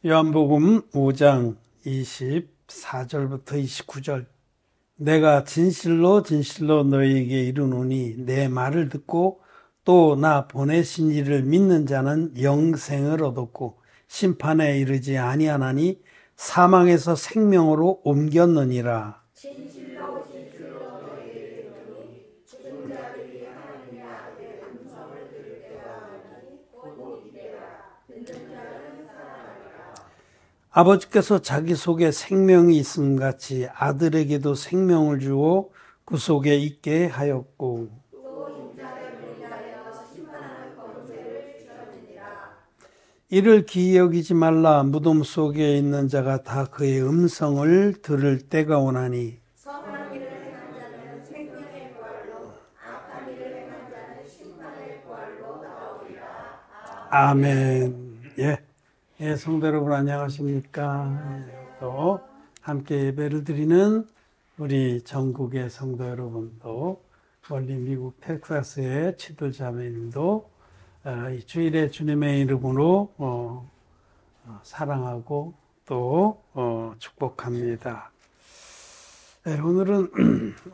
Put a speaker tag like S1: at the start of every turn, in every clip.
S1: 요한복음 5장 24절부터 29절. 내가 진실로 진실로 너희에게 이르노니 내 말을 듣고 또 나 보내신 이를 믿는 자는 영생을 얻었고 심판에 이르지 아니하나니 사망에서 생명으로 옮겼느니라.
S2: 진실로 진실로 너희에게 이르노니 죽은 자들이 하나님의 아들의 음성을 들을 때가 오나니 곧 이때라. 듣는 자는 살아나리라.
S1: 아버지께서 자기 속에 생명이 있음 같이 아들에게도 생명을 주어 그 속에 있게 하였고
S2: 또 인자를 위하여 심판하는 권세를 주셨느니라.
S1: 이를 기이 여기지 말라. 무덤 속에 있는 자가 다 그의 음성을 들을 때가 오나니
S2: 선한 일을 행한 자는 생명의 부활로 악한 일을 행한 자는 심판의 부활로 나오리라.
S1: 아멘. 예, 성도 여러분 안녕하십니까? 또 함께 예배를 드리는 우리 전국의 성도 여러분도 멀리 미국 텍사스의 치들 자매님도 이 주일에 주님의 이름으로 사랑하고 또 축복합니다. 네, 오늘은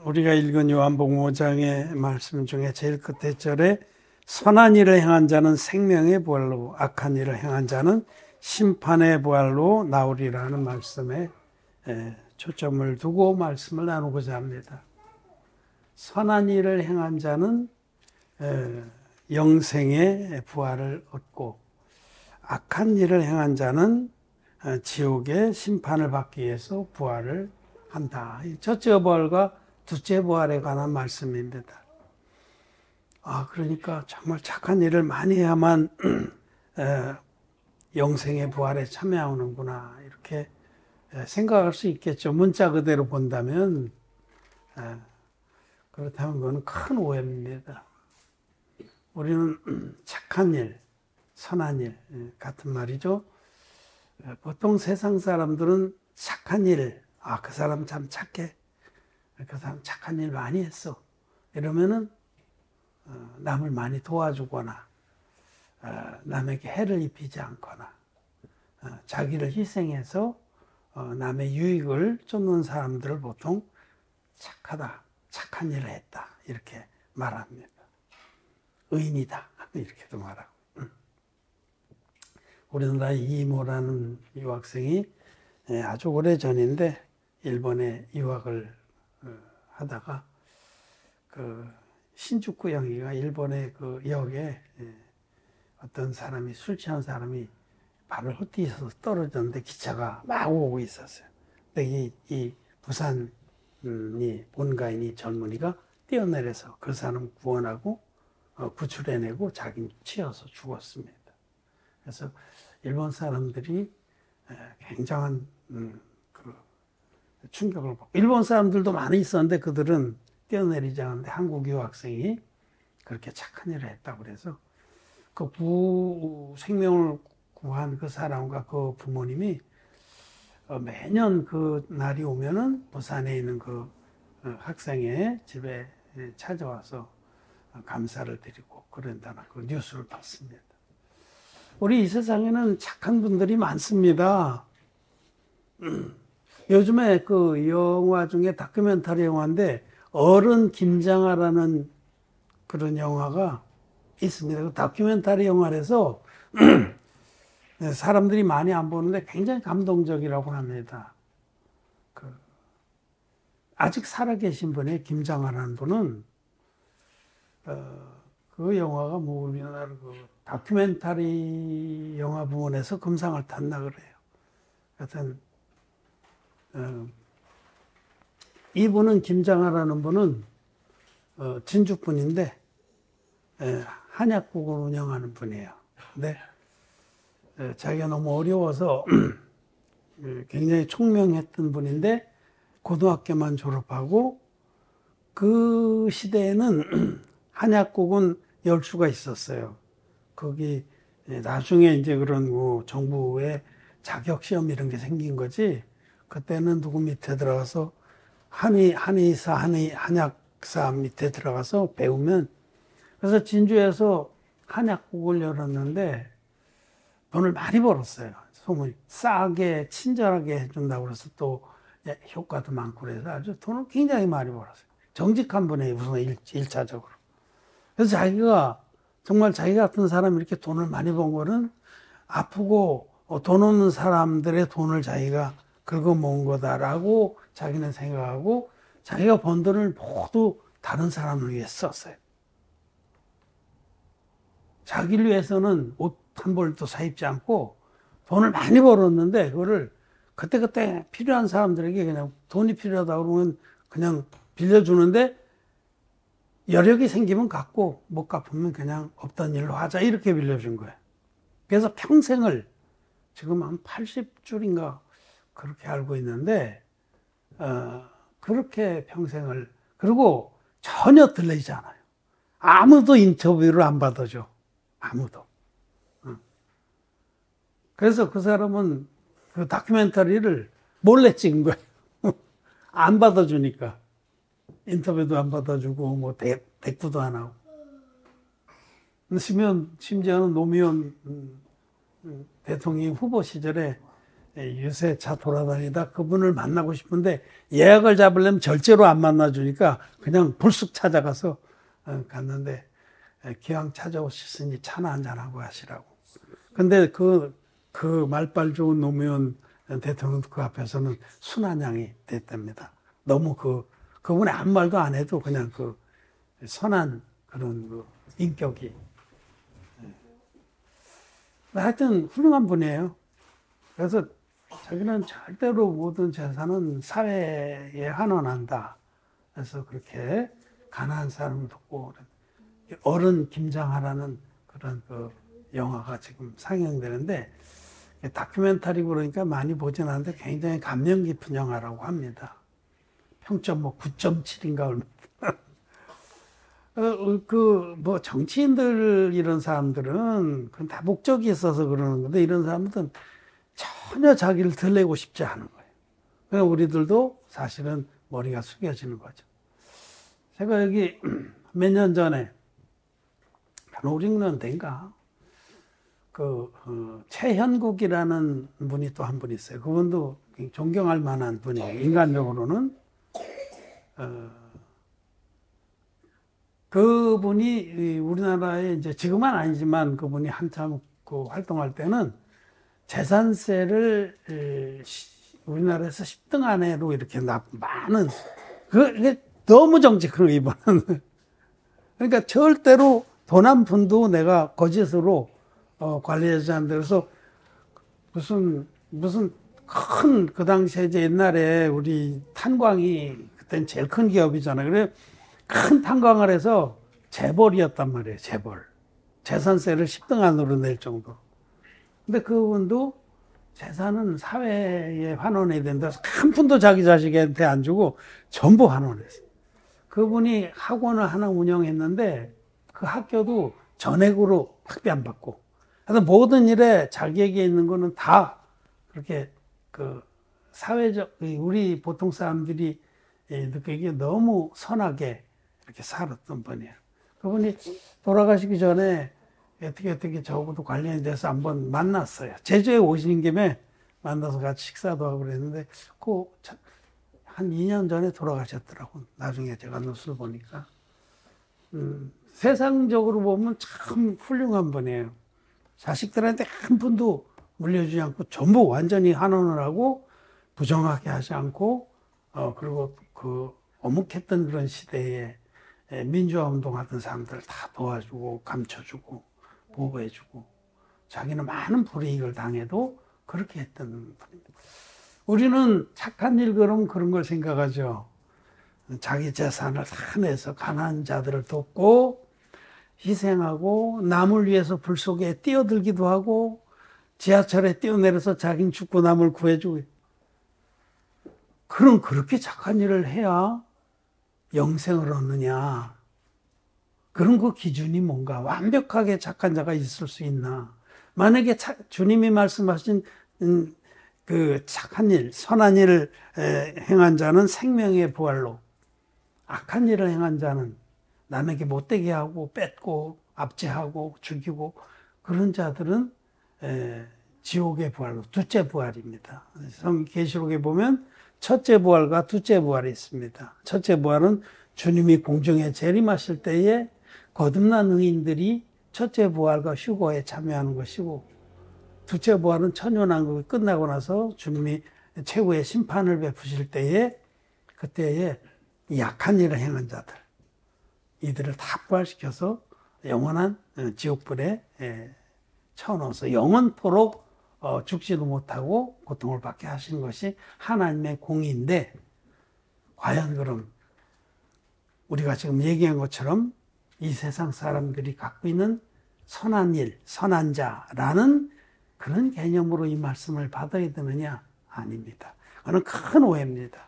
S1: 우리가 읽은 요한복음 5장의 말씀 중에 제일 끝에 절에 선한 일을 행한 자는 생명의 부활로 악한 일을 행한 자는 심판의 부활로 나오리라는 말씀에 초점을 두고 말씀을 나누고자 합니다. 선한 일을 행한 자는 영생의 부활을 얻고 악한 일을 행한 자는 지옥의 심판을 받기 위해서 부활을 한다. 첫째 부활과 둘째 부활에 관한 말씀입니다. 그러니까 정말 착한 일을 많이 해야만 영생의 부활에 참여하는구나 이렇게 생각할 수 있겠죠. 문자 그대로 본다면 그렇다면 그건 큰 오해입니다. 우리는 착한 일, 선한 일 같은 말이죠. 보통 세상 사람들은 착한 일, 그 사람 참 착해, 그 사람 착한 일 많이 했어 이러면은 남을 많이 도와주거나 남에게 해를 입히지 않거나 자기를 희생해서 남의 유익을 쫓는 사람들을 보통 착하다, 착한 일을 했다 이렇게 말합니다. 의인이다 이렇게도 말하고. 우리나라의 이모라는 유학생이 아주 오래전인데 일본에 유학을 하다가 그 신주쿠 역이가 일본의 그 역에 어떤 사람이 술 취한 사람이 발을 헛디뎌서 떨어졌는데 기차가 막 오고 있었어요. 근데 이 부산이 본가인이 젊은이가 뛰어내려서 그 사람 구원하고 구출해내고 자기는 치여서 죽었습니다. 그래서 일본 사람들이 굉장한 그 충격을 받고 일본 사람들도 많이 있었는데 그들은 뛰어내리지 않았는데 한국 유학생이 그렇게 착한 일을 했다고 그래서 그 생명을 구한 그 사람과 그 부모님이 매년 그 날이 오면은 부산에 있는 그 학생의 집에 찾아와서 감사를 드리고 그런다는 그 뉴스를 봤습니다. 우리 이 세상에는 착한 분들이 많습니다. 요즘에 그 영화 중에 다큐멘터리 영화인데 어른 김장하라는 그런 영화가 있습니다. 그 다큐멘터리 영화에서 사람들이 많이 안 보는데 굉장히 감동적이라고 합니다. 아직 살아계신 분의 김장하라는 분은 그 영화가 뭐 우리나라 그 다큐멘터리 영화 부문에서 금상을 탔나 그래요. 하여튼 이분은 김장하라는 분은 진주 분인데 한약국을 운영하는 분이에요. 근데 자기가 너무 어려워서 굉장히 총명했던 분인데 고등학교만 졸업하고 그 시대에는 한약국은 열수가 있었어요. 거기 나중에 이제 그런 뭐 정부의 자격 시험 이런 게 생긴 거지. 그때는 누구 밑에 들어가서 한의사, 한약사 밑에 들어가서 배우면 그래서 진주에서 한약국을 열었는데 돈을 많이 벌었어요. 소문이 싸게 친절하게 해준다고 그래서 또 효과도 많고 그래서 아주 돈을 굉장히 많이 벌었어요. 정직한 분이에요, 우선 1차적으로. 그래서 자기가 정말 자기 같은 사람이 이렇게 돈을 많이 번 거는 아프고 돈 없는 사람들의 돈을 자기가 긁어모은 거다라고 자기는 생각하고 자기가 번 돈을 모두 다른 사람을 위해 썼어요. 자기를 위해서는 옷 한 벌도 사 입지 않고 돈을 많이 벌었는데 그거를 그때그때 필요한 사람들에게 그냥 돈이 필요하다고 그러면 그냥 빌려주는데 여력이 생기면 갚고 못 갚으면 그냥 없던 일로 하자 이렇게 빌려준 거예요. 그래서 평생을 지금 한 80줄인가 그렇게 알고 있는데 그렇게 평생을 그리고 전혀 들리지 않아요. 아무도 인터뷰를 안 받아줘. 아무도. 그래서 그 사람은 그 다큐멘터리를 몰래 찍은 거예요. 안 받아주니까. 인터뷰도 안 받아주고, 뭐, 대꾸도 안 하고. 심지어는 노무현 대통령이 후보 시절에 유세 차 돌아다니다 그분을 만나고 싶은데 예약을 잡으려면 절제로 안 만나주니까 그냥 불쑥 찾아가서 갔는데 기왕 찾아오셨으니 차나 한잔하고 하시라고. 근데 그 말빨 좋은 노무현 대통령 그 앞에서는 순한양이 됐답니다. 너무 그분이 아무 말도 안 해도 그냥 그 선한 그런 그 인격이. 하여튼 훌륭한 분이에요. 그래서 자기는 절대로 모든 재산은 사회에 환원한다. 그래서 그렇게 가난한 사람을 돕고 어른 김장하라는 그런 그 영화가 지금 상영되는데 다큐멘터리고 그러니까 많이 보진 않는데 굉장히 감명 깊은 영화라고 합니다. 평점 뭐 9.7인가 얼마. 뭐 정치인들 이런 사람들은 그건 다 목적이 있어서 그러는 건데 이런 사람들은 전혀 자기를 드러내고 싶지 않은 거예요. 그러니까 우리들도 사실은 머리가 숙여지는 거죠. 제가 여기 몇 년 전에 한 5, 6년 된가 최현국이라는 분이 또 한 분 있어요. 그분도 존경할 만한 분이에요. 인간적으로는. 그분이 우리나라에 이제 지금은 아니지만 그분이 한참 그 활동할 때는 재산세를 우리나라에서 10등 안에로 이렇게 많은 그게 너무 정직한 거 이번은. 그러니까 절대로 돈 한 푼도 내가 거짓으로 관리하지 않는다. 그래서 무슨 큰 그 당시에 이제 옛날에 우리 탄광이 그땐 제일 큰 기업이잖아요. 그래 큰 탄광을 해서 재벌이었단 말이에요. 재벌. 재산세를 10등 안으로 낼 정도. 근데 그분도 재산은 사회에 환원해야 된다. 한 푼도 자기 자식한테 안 주고 전부 환원했어요. 그분이 학원을 하나 운영했는데 그 학교도 전액으로 학비 안 받고. 그래서 모든 일에 자기에게 있는 거는 다 그렇게 그 사회적, 우리 보통 사람들이 느끼기에 너무 선하게 이렇게 살았던 분이에요. 그분이 돌아가시기 전에 어떻게 저하고도 관련이 돼서 한번 만났어요. 제주에 오신 김에 만나서 같이 식사도 하고 그랬는데, 한 2년 전에 돌아가셨더라고. 나중에 제가 뉴스를 보니까. 세상적으로 보면 참 훌륭한 분이에요. 자식들한테 한 푼도 물려주지 않고 전부 완전히 환원을 하고 부정하게 하지 않고, 그리고 그 어묵했던 그런 시대에 민주화 운동하던 사람들을 다 도와주고 감춰주고 보호해주고 자기는 많은 불이익을 당해도 그렇게 했던 분입니다. 우리는 착한 일 그러면 그런 걸 생각하죠. 자기 재산을 다 내서 가난한 자들을 돕고 희생하고 남을 위해서 불 속에 뛰어들기도 하고 지하철에 뛰어내려서 자기는 죽고 남을 구해주고 그럼 그렇게 착한 일을 해야 영생을 얻느냐. 그런 그 기준이 뭔가 완벽하게 착한 자가 있을 수 있나. 만약에 주님이 말씀하신 그 착한 일, 선한 일을 행한 자는 생명의 부활로 악한 일을 행한 자는 남에게 못되게 하고 뺏고 압제하고 죽이고 그런 자들은 지옥의 부활로 둘째 부활입니다. 계시록에 보면 첫째 부활과 둘째 부활이 있습니다. 첫째 부활은 주님이 공중에 재림하실 때에 거듭난 의인들이 첫째 부활과 휴거에 참여하는 것이고, 둘째 부활은 천년왕국이 끝나고 나서 주님이 최후의 심판을 베푸실 때에, 그때에 약한 일을 행한 자들, 이들을 다 부활시켜서 영원한 지옥불에 쳐넣어서 영원토록 죽지도 못하고 고통을 받게 하시는 것이 하나님의 공의인데, 과연 그럼 우리가 지금 얘기한 것처럼 이 세상 사람들이 갖고 있는 선한 일, 선한 자라는 그런 개념으로 이 말씀을 받아야 되느냐? 아닙니다. 그건 큰 오해입니다.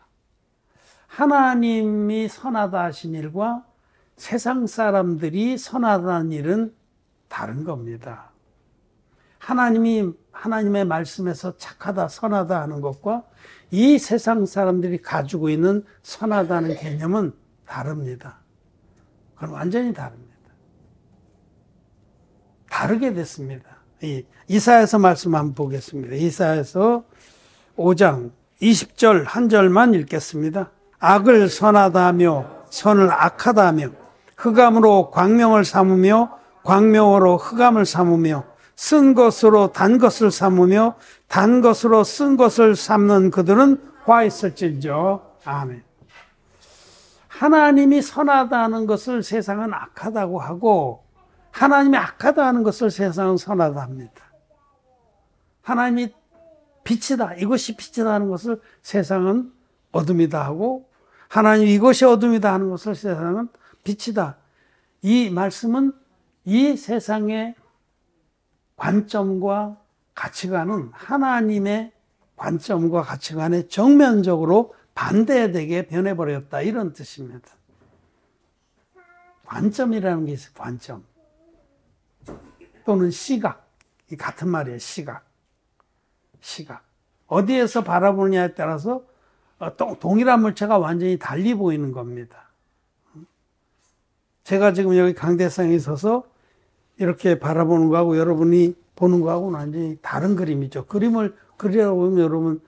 S1: 하나님이 선하다 하신 일과 세상 사람들이 선하다는 일은 다른 겁니다. 하나님의 말씀에서 착하다, 선하다 하는 것과 이 세상 사람들이 가지고 있는 선하다는 개념은 다릅니다. 그건 완전히 다릅니다. 다르게 됐습니다. 이사야서 말씀 한번 보겠습니다. 이사야서 5장 20절 한 절만 읽겠습니다. 악을 선하다 하며 선을 악하다 하며 흑암으로 광명을 삼으며 광명으로 흑암을 삼으며 쓴 것으로 단 것을 삼으며 단 것으로 쓴 것을 삼는 그들은 화 있을진저. 아멘. 하나님이 선하다는 것을 세상은 악하다고 하고, 하나님이 악하다 하는 것을 세상은 선하다 합니다. 하나님이 빛이다, 이것이 빛이다 하는 것을 세상은 어둠이다 하고, 하나님 이것이 어둠이다 하는 것을 세상은 빛이다. 이 말씀은 이 세상의 관점과 가치관은 하나님의 관점과 가치관에 정면적으로 반대되게 변해버렸다, 이런 뜻입니다. 관점이라는 게 있어요. 관점 또는 시각, 이 같은 말이에요. 시각 어디에서 바라보느냐에 따라서 동일한 물체가 완전히 달리 보이는 겁니다. 제가 지금 여기 강대상에 서서 이렇게 바라보는 거하고 여러분이 보는 거하고는 완전히 다른 그림이죠. 그림을 그리라고 하면 여러분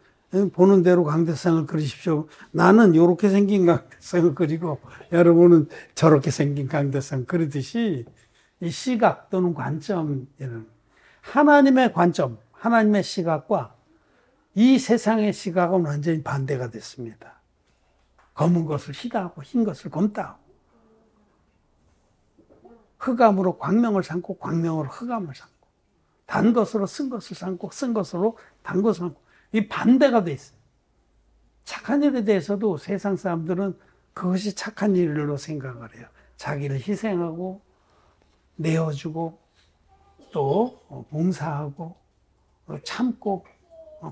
S1: 보는 대로 강대상을 그리십시오. 나는 이렇게 생긴 강대상을 그리고 여러분은 저렇게 생긴 강대상 그리듯이, 이 시각 또는 관점, 하나님의 관점, 하나님의 시각과 이 세상의 시각은 완전히 반대가 됐습니다. 검은 것을 희다 하고 흰 것을 검다 하고, 흑암으로 광명을 삼고 광명으로 흑암을 삼고, 단 것으로 쓴 것을 삼고 쓴 것으로 단 것을 삼고, 이 반대가 돼 있어요. 착한 일에 대해서도 세상 사람들은 그것이 착한 일로 생각을 해요. 자기를 희생하고 내어주고 또 봉사하고 참고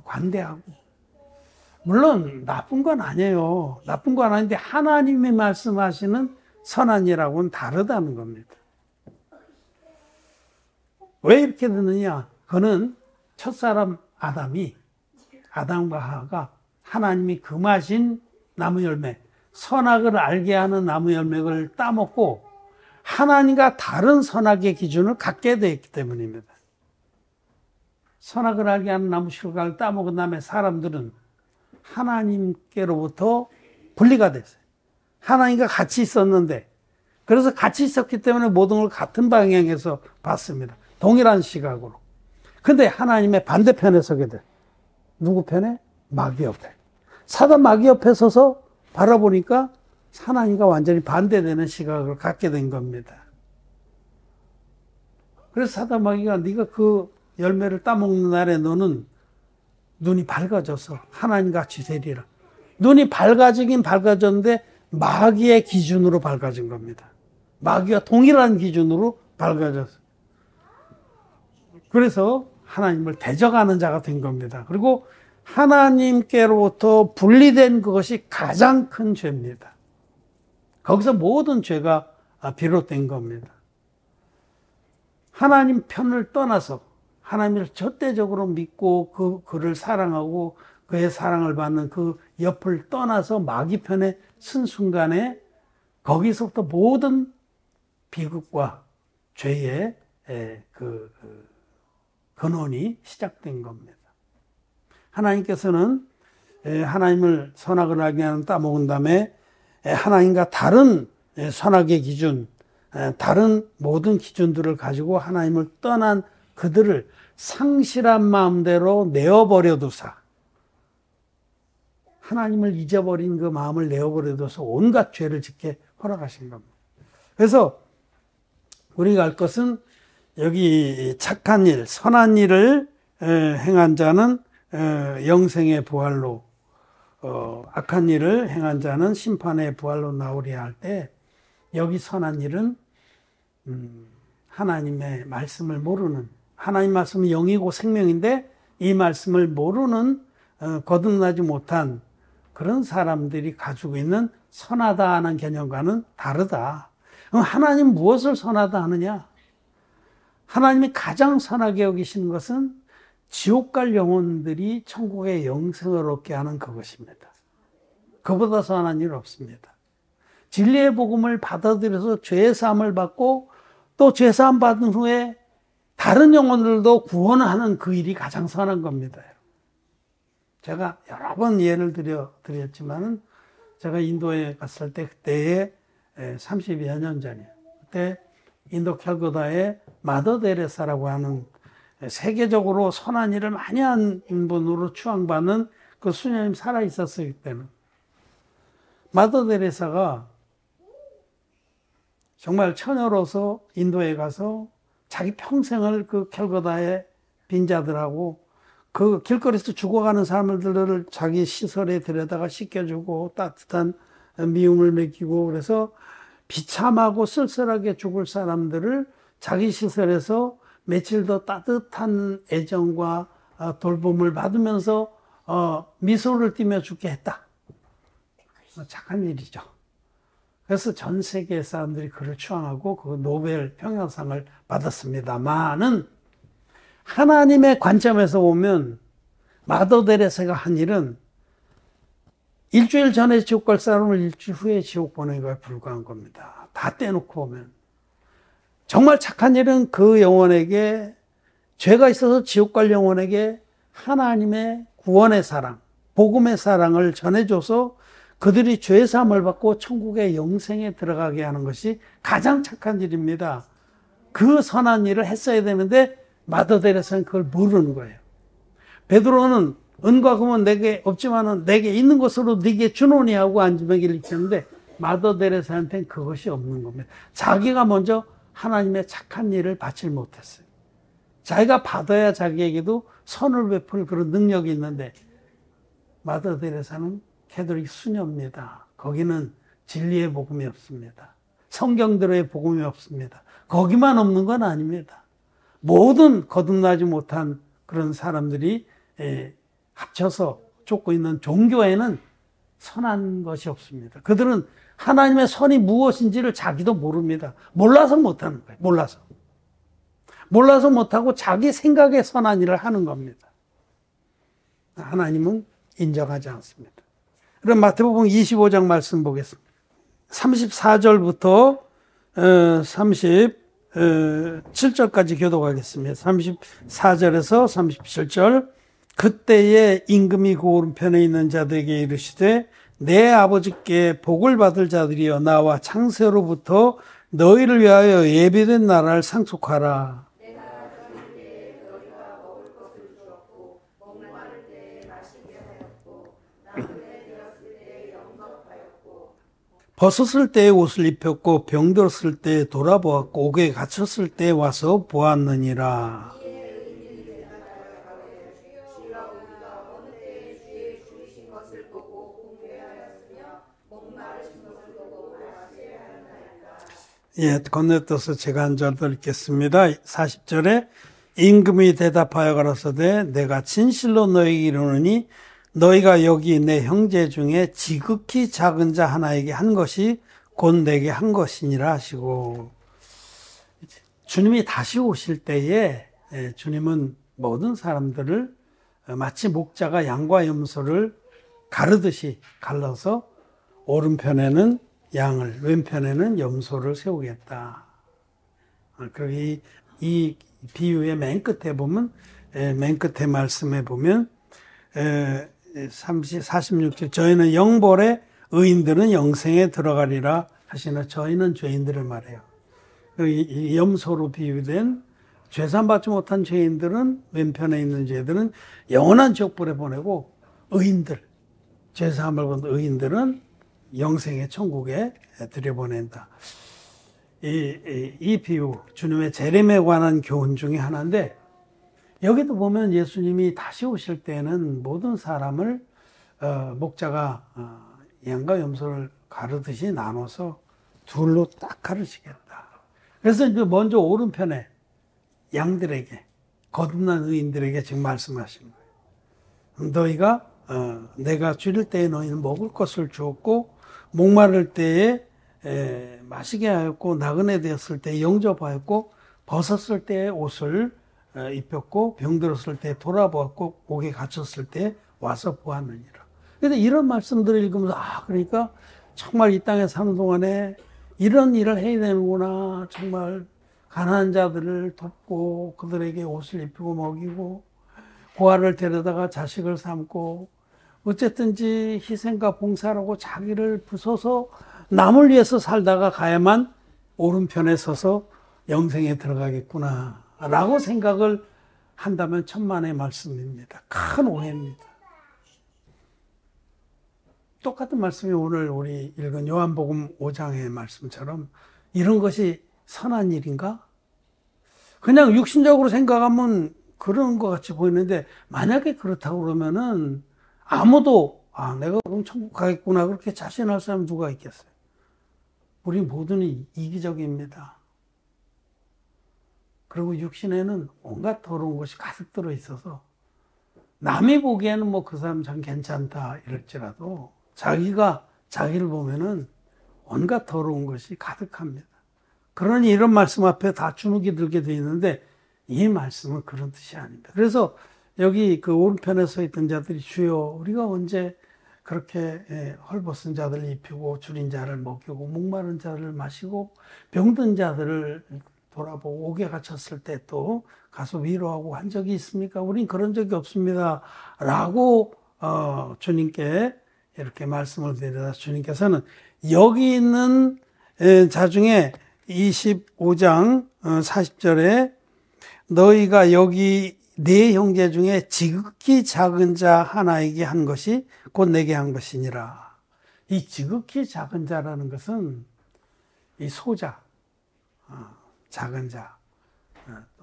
S1: 관대하고, 물론 나쁜 건 아니에요. 나쁜 건 아닌데 하나님이 말씀하시는 선한 일하고는 다르다는 겁니다. 왜 이렇게 되느냐? 그는 첫사람 아담과 하와가 하나님이 금하신 나무 열매, 선악을 알게 하는 나무 열매를 따먹고 하나님과 다른 선악의 기준을 갖게 되었기 때문입니다. 선악을 알게 하는 나무 실과를 따먹은 다음에 사람들은 하나님께로부터 분리가 됐어요. 하나님과 같이 있었는데, 그래서 같이 있었기 때문에 모든 걸 같은 방향에서 봤습니다. 동일한 시각으로. 근데 하나님의 반대편에 서게 돼. 누구 편에? 마귀 옆에. 사단 마귀 옆에 서서 바라보니까 하나님과 완전히 반대되는 시각을 갖게 된 겁니다. 그래서 사단 마귀가 네가 그 열매를 따먹는 날에 너는 눈이 밝아져서 하나님같이 되리라. 눈이 밝아지긴 밝아졌는데 마귀의 기준으로 밝아진 겁니다. 마귀와 동일한 기준으로 밝아졌어요. 그래서 하나님을 대적하는 자가 된 겁니다. 그리고 하나님께로부터 분리된 그것이 가장 큰 죄입니다. 거기서 모든 죄가 비롯된 겁니다. 하나님 편을 떠나서 하나님을 절대적으로 믿고 그를 사랑하고 그의 사랑을 받는 그 옆을 떠나서 마귀 편에 쓴 순간에 거기서부터 모든 비극과 죄의 근원이 시작된 겁니다. 하나님께서는 하나님을 선악을 알게 하는 따먹은 다음에 하나님과 다른 선악의 기준, 다른 모든 기준들을 가지고 하나님을 떠난 그들을 상실한 마음대로 내어버려 두사, 하나님을 잊어버린 그 마음을 내어버려 둬서 온갖 죄를 짓게 허락하신 겁니다. 그래서 우리가 알 것은 여기 착한 일, 선한 일을 행한 자는 영생의 부활로, 악한 일을 행한 자는 심판의 부활로 나오리야 할 때, 여기 선한 일은 하나님의 말씀을 모르는, 하나님 말씀은 영이고 생명인데 이 말씀을 모르는 거듭나지 못한 그런 사람들이 가지고 있는 선하다 하는 개념과는 다르다. 그럼 하나님 무엇을 선하다 하느냐? 하나님이 가장 선하게 여기시는 것은 지옥 갈 영혼들이 천국의 영생을 얻게 하는 그것입니다. 그보다 선한 일 없습니다. 진리의 복음을 받아들여서 죄사함을 받고 또 죄사함 받은 후에 다른 영혼들도 구원하는 그 일이 가장 선한 겁니다. 제가 여러 번 예를 드렸지만은 제가 인도에 갔을 때 그때에 30여 년 전이에요. 그때 인도 캘거다에 마더 데레사라고 하는 세계적으로 선한 일을 많이 한 분으로 추앙받는 그 수녀님 살아 있었어요, 그때는. 마더 데레사가 정말 처녀로서 인도에 가서 자기 평생을 그 캘거다의 빈자들하고 그 길거리에서 죽어가는 사람들을 자기 시설에 데려다가 씻겨주고 따뜻한 미움을 먹이고, 그래서 비참하고 쓸쓸하게 죽을 사람들을 자기 시설에서 며칠 더 따뜻한 애정과 돌봄을 받으면서 미소를 띠며 죽게 했다. 착한 일이죠. 그래서 전 세계 사람들이 그를 추앙하고 그 노벨 평화상을 받았습니다만은, 하나님의 관점에서 보면 마더 데레사가 한 일은 일주일 전에 지옥 갈 사람을 일주일 후에 지옥 보내는 거에 불과한 겁니다. 다 떼놓고 보면. 정말 착한 일은 그 영혼에게, 죄가 있어서 지옥 갈 영혼에게 하나님의 구원의 사랑, 복음의 사랑을 전해줘서 그들이 죄사함을 받고 천국의 영생에 들어가게 하는 것이 가장 착한 일입니다. 그 선한 일을 했어야 되는데 마더 데레사는 그걸 모르는 거예요. 베드로는 은과 금은 내게 없지만은 내게 있는 것으로 네게 주노니 하고 안지매기를 입혔는데 마더 데레사한테는 그것이 없는 겁니다. 자기가 먼저 하나님의 착한 일을 받지 못했어요. 자기가 받아야 자기에게도 선을 베풀 그런 능력이 있는데, 마더 데레사는 캐톨릭 수녀입니다. 거기는 진리의 복음이 없습니다. 성경대로의 복음이 없습니다. 거기만 없는 건 아닙니다. 모든 거듭나지 못한 그런 사람들이 합쳐서 쫓고 있는 종교에는 선한 것이 없습니다. 그들은 하나님의 선이 무엇인지를 자기도 모릅니다. 몰라서 못하는 거예요. 몰라서 못하고 자기 생각에 선한 일을 하는 겁니다. 하나님은 인정하지 않습니다. 그럼 마태복음 25장 말씀 보겠습니다. 34절부터 37절까지 교독하겠습니다. 34절에서 37절. 그때에 임금이 그 오른편에 있는 자들에게 이르시되 내 아버지께 복을 받을 자들이여 나와 창세로부터 너희를 위하여 예비된 나라를 상속하라.
S2: 내가 어릴 때 너희가 먹을 것을 주었고 목마를 때 마시게 하였고 나그네 되었을 때 영접하였고
S1: 벗었을 때 옷을 입혔고 병들었을 때 돌아보았고 옥에 갇혔을 때 와서 보았느니라. 예, 건너뛰어서 제가 한 절 더 읽겠습니다. 40절에 임금이 대답하여 가라사대 내가 진실로 너희에게 이르노니 너희가 여기 내 형제 중에 지극히 작은 자 하나에게 한 것이 곧 내게 한 것이니라 하시고, 주님이 다시 오실 때에 주님은 모든 사람들을 마치 목자가 양과 염소를 가르듯이 갈라서 오른편에는 양을, 왼편에는 염소를 세우겠다. 그러기 이 비유의 맨 끝에 보면, 맨 끝에 말씀에 보면 46절 저희는 영벌에 의인들은 영생에 들어가리라 하시나 저희는 죄인들을 말해요. 이 염소로 비유된 죄산받지 못한 죄인들은 왼편에 있는 죄들은 영원한 지옥불에 보내고 의인들, 죄사함을 받은 의인들은 영생의 천국에 들여보낸다. 이 비유, 주님의 재림에 관한 교훈 중에 하나인데 여기도 보면 예수님이 다시 오실 때는 모든 사람을 목자가 양과 염소를 가르듯이 나눠서 둘로 딱 가르치겠다. 그래서 이제 먼저 오른편에 양들에게, 거듭난 의인들에게 지금 말씀하신 거예요. 너희가 내가 줄일 때에 너희는 먹을 것을 주었고 목마를 때에 마시게 하였고 나그네 되었을 때에 영접하였고 벗었을 때에 옷을 입혔고 병들었을 때에 돌아보았고 옥에 갇혔을 때에 와서 보았느니라. 그런데 이런 말씀들을 읽으면서 그러니까 정말 이 땅에 사는 동안에 이런 일을 해야 되는구나. 정말 가난한 자들을 돕고 그들에게 옷을 입히고 먹이고 고아를 데려다가 자식을 삼고 어쨌든지 희생과 봉사라고 자기를 부숴서 남을 위해서 살다가 가야만 오른편에 서서 영생에 들어가겠구나 라고 생각을 한다면 천만의 말씀입니다. 큰 오해입니다. 똑같은 말씀이 오늘 우리 읽은 요한복음 5장의 말씀처럼 이런 것이 선한 일인가? 그냥 육신적으로 생각하면 그런 것 같이 보이는데 만약에 그렇다고 그러면은 아무도 내가 그럼 천국 가겠구나 그렇게 자신할 사람 누가 있겠어요? 우리 모두는 이기적입니다. 그리고 육신에는 온갖 더러운 것이 가득 들어 있어서 남이 보기에는 뭐 그 사람 참 괜찮다 이럴지라도 자기가 자기를 보면은 온갖 더러운 것이 가득합니다. 그러니 이런 말씀 앞에 다 주눅이 들게 되어 있는데 이 말씀은 그런 뜻이 아닙니다. 그래서 여기 그 오른편에 서 있던 자들이 주여 우리가 언제 그렇게 헐벗은 자들을 입히고 줄인 자를 먹이고 목마른 자를 마시고 병든 자들을 돌아보고 옥에 갇혔을 때 또 가서 위로하고 한 적이 있습니까? 우린 그런 적이 없습니다. 라고 주님께 이렇게 말씀을 드리다 주님께서는 여기 있는 자 중에 25장 40절에 너희가 여기 네 형제 중에 지극히 작은 자 하나에게 한 것이 곧 내게 한 것이니라. 이 지극히 작은 자라는 것은 이 소자, 작은 자,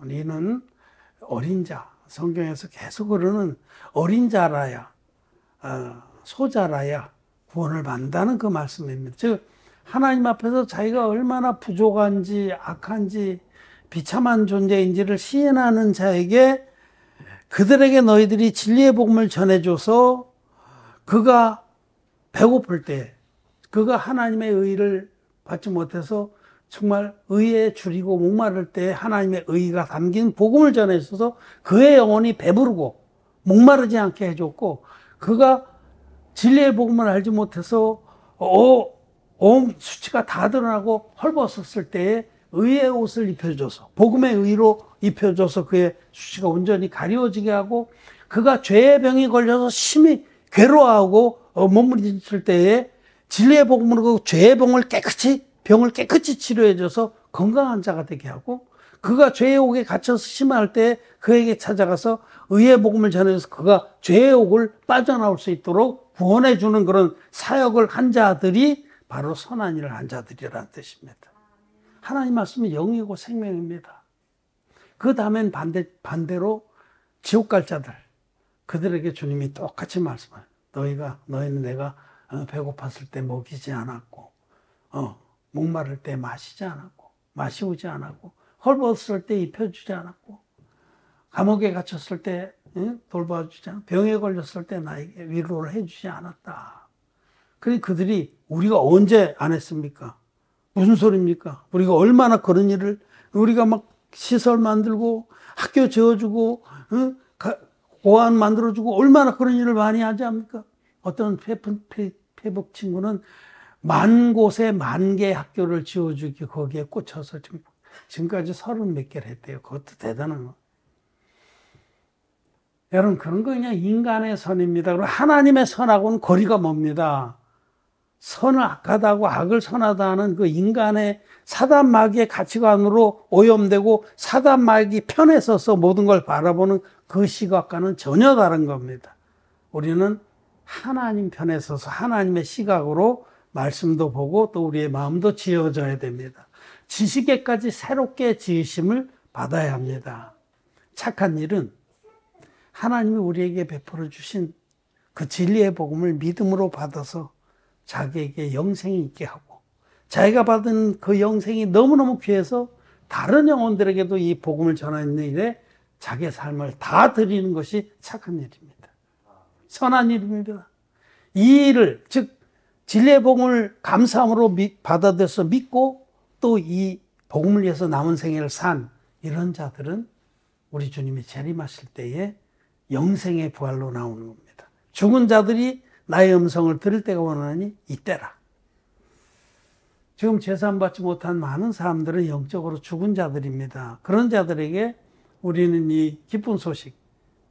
S1: 이는 어린 자, 성경에서 계속 그러는 어린 자라야, 소자라야 구원을 받는다는 그 말씀입니다. 즉 하나님 앞에서 자기가 얼마나 부족한지 악한지 비참한 존재인지를 시인하는 자에게 그들에게 너희들이 진리의 복음을 전해줘서 그가 배고플 때 그가 하나님의 의를 받지 못해서 정말 의에 줄이고 목마를 때 하나님의 의가 담긴 복음을 전해줘서 그의 영혼이 배부르고 목마르지 않게 해줬고 그가 진리의 복음을 알지 못해서 온 수치가 다 드러나고 헐벗었을 때에 의의 옷을 입혀줘서 복음의 의로 입혀줘서 그의 수치가 온전히 가리워지게 하고 그가 죄의 병이 걸려서 심히 괴로워하고 몸부림칠 때에 진리의 복음으로 그 죄의 병을 깨끗이 치료해줘서 건강한 자가 되게 하고 그가 죄의 옥에 갇혀서 심할 때 그에게 찾아가서 의의 복음을 전해줘서 그가 죄의 옥을 빠져나올 수 있도록 구원해주는 그런 사역을 한 자들이 바로 선한 일을 한 자들이라는 뜻입니다. 하나님 말씀은 영이고 생명입니다. 그 다음엔 반대로 지옥 갈 자들, 그들에게 주님이 똑같이 말씀해요. 너희는 내가 배고팠을 때 먹이지 않았고, 목마를 때 마시지 않았고, 마시우지 않았고, 헐벗을 때 입혀주지 않았고, 감옥에 갇혔을 때 돌봐주지 않았고, 병에 걸렸을 때 나에게 위로를 해주지 않았다. 그들이 우리가 언제 안 했습니까? 무슨 소리입니까? 우리가 얼마나 그런 일을, 우리가 막 시설 만들고, 학교 지어주고, 고아원 만들어주고, 얼마나 그런 일을 많이 하지 않습니까? 어떤 페북 친구는 10,000곳에 10,000개 학교를 지어주기 거기에 꽂혀서 지금 지금까지 30몇 개를 했대요. 그것도 대단한 거. 여러분, 그런 거 그냥 인간의 선입니다. 그리고 하나님의 선하고는 거리가 멉니다. 선을 악하다고 악을 선하다는 그 인간의 사단 마귀의 가치관으로 오염되고 사단 마귀 편에 서서 모든 걸 바라보는 그 시각과는 전혀 다른 겁니다. 우리는 하나님 편에 서서 하나님의 시각으로 말씀도 보고 또 우리의 마음도 지어져야 됩니다. 지식에까지 새롭게 지으심을 받아야 합니다. 착한 일은 하나님이 우리에게 베풀어 주신 그 진리의 복음을 믿음으로 받아서 자기에게 영생이 있게 하고 자기가 받은 그 영생이 너무너무 귀해서 다른 영혼들에게도 이 복음을 전하는 일에 자기의 삶을 다 드리는 것이 착한 일입니다. 선한 일입니다. 이 일을, 즉 진리의 복음을 감사함으로 받아들여서 믿고 또 이 복음을 위해서 남은 생애를 산 이런 자들은 우리 주님이 재림하실 때에 영생의 부활로 나오는 겁니다. 죽은 자들이 나의 음성을 들을 때가 오나니 이때라. 지금 제사함 받지 못한 많은 사람들은 영적으로 죽은 자들입니다. 그런 자들에게 우리는 이 기쁜 소식,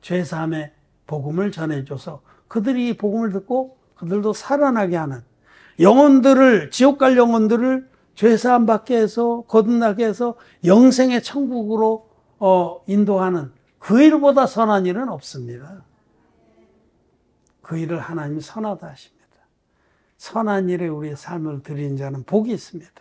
S1: 죄사함의 복음을 전해줘서 그들이 이 복음을 듣고 그들도 살아나게 하는 영혼들을, 지옥 갈 영혼들을 죄사함 받게 해서 거듭나게 해서 영생의 천국으로 인도하는 그 일보다 선한 일은 없습니다. 그 일을 하나님이 선하다 하십니다. 선한 일에 우리의 삶을 드린 자는 복이 있습니다.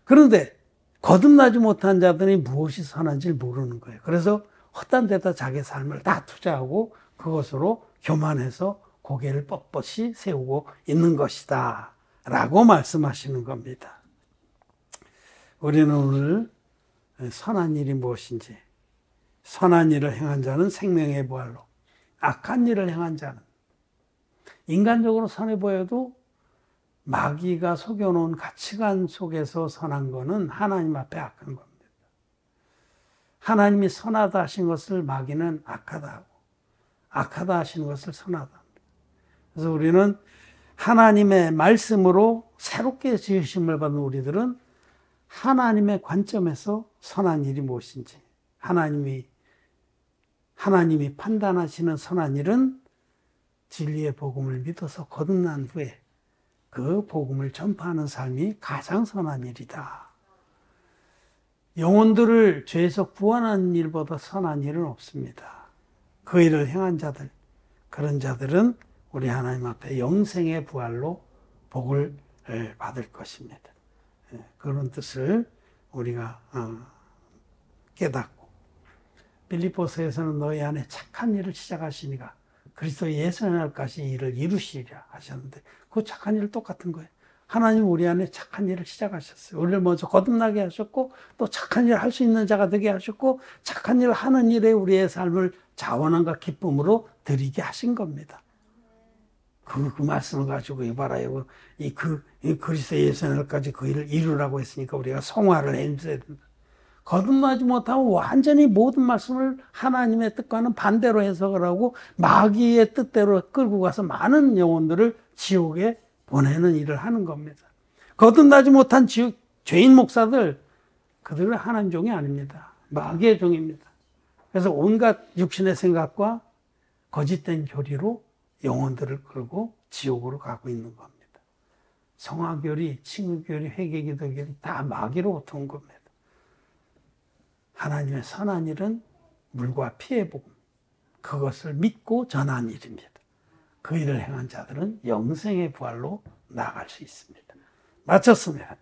S1: 그런데 거듭나지 못한 자들이 무엇이 선한지 모르는 거예요. 그래서 헛된 데다 자기 삶을 다 투자하고 그것으로 교만해서 고개를 뻣뻣이 세우고 있는 것이다 라고 말씀하시는 겁니다. 우리는 오늘 선한 일이 무엇인지, 선한 일을 행한 자는 생명의 부활로, 악한 일을 행한 자는 인간적으로 선해 보여도 마귀가 속여놓은 가치관 속에서 선한 것은 하나님 앞에 악한 겁니다. 하나님이 선하다 하신 것을 마귀는 악하다 하고 악하다 하시는 것을 선하다 합니다. 그래서 우리는 하나님의 말씀으로 새롭게 지으심을 받은 우리들은 하나님의 관점에서 선한 일이 무엇인지, 하나님이 판단하시는 선한 일은 진리의 복음을 믿어서 거듭난 후에 그 복음을 전파하는 삶이 가장 선한 일이다. 영혼들을 죄에서 구원하는 일보다 선한 일은 없습니다. 그 일을 행한 자들, 그런 자들은 우리 하나님 앞에 영생의 부활로 복을 받을 것입니다. 그런 뜻을 우리가 깨닫고, 빌립보서에서는 너희 안에 착한 일을 시작하시니가 그리스도 예수의 날까지 일을 이루시리라 하셨는데 그 착한 일 똑같은 거예요. 하나님 우리 안에 착한 일을 시작하셨어요. 우리를 먼저 거듭나게 하셨고 또 착한 일을 할 수 있는 자가 되게 하셨고 착한 일을 하는 일에 우리의 삶을 자원함과 기쁨으로 드리게 하신 겁니다. 그 말씀을 가지고 이봐라요. 이 그리스도 예수의 날까지 그 일을 이루라고 했으니까 우리가 성화를 해줘야 된다. 거듭나지 못하면 완전히 모든 말씀을 하나님의 뜻과는 반대로 해석을 하고 마귀의 뜻대로 끌고 가서 많은 영혼들을 지옥에 보내는 일을 하는 겁니다. 거듭나지 못한 죄인 목사들, 그들은 하나님 종이 아닙니다. 마귀의 종입니다. 그래서 온갖 육신의 생각과 거짓된 교리로 영혼들을 끌고 지옥으로 가고 있는 겁니다. 성화교리, 칭의교리, 회개기도교리 다 마귀로부터 온 겁니다. 하나님의 선한 일은 물과 피의 복음, 그것을 믿고 전한 일입니다. 그 일을 행한 자들은 영생의 부활로 나아갈 수 있습니다. 마쳤습니다.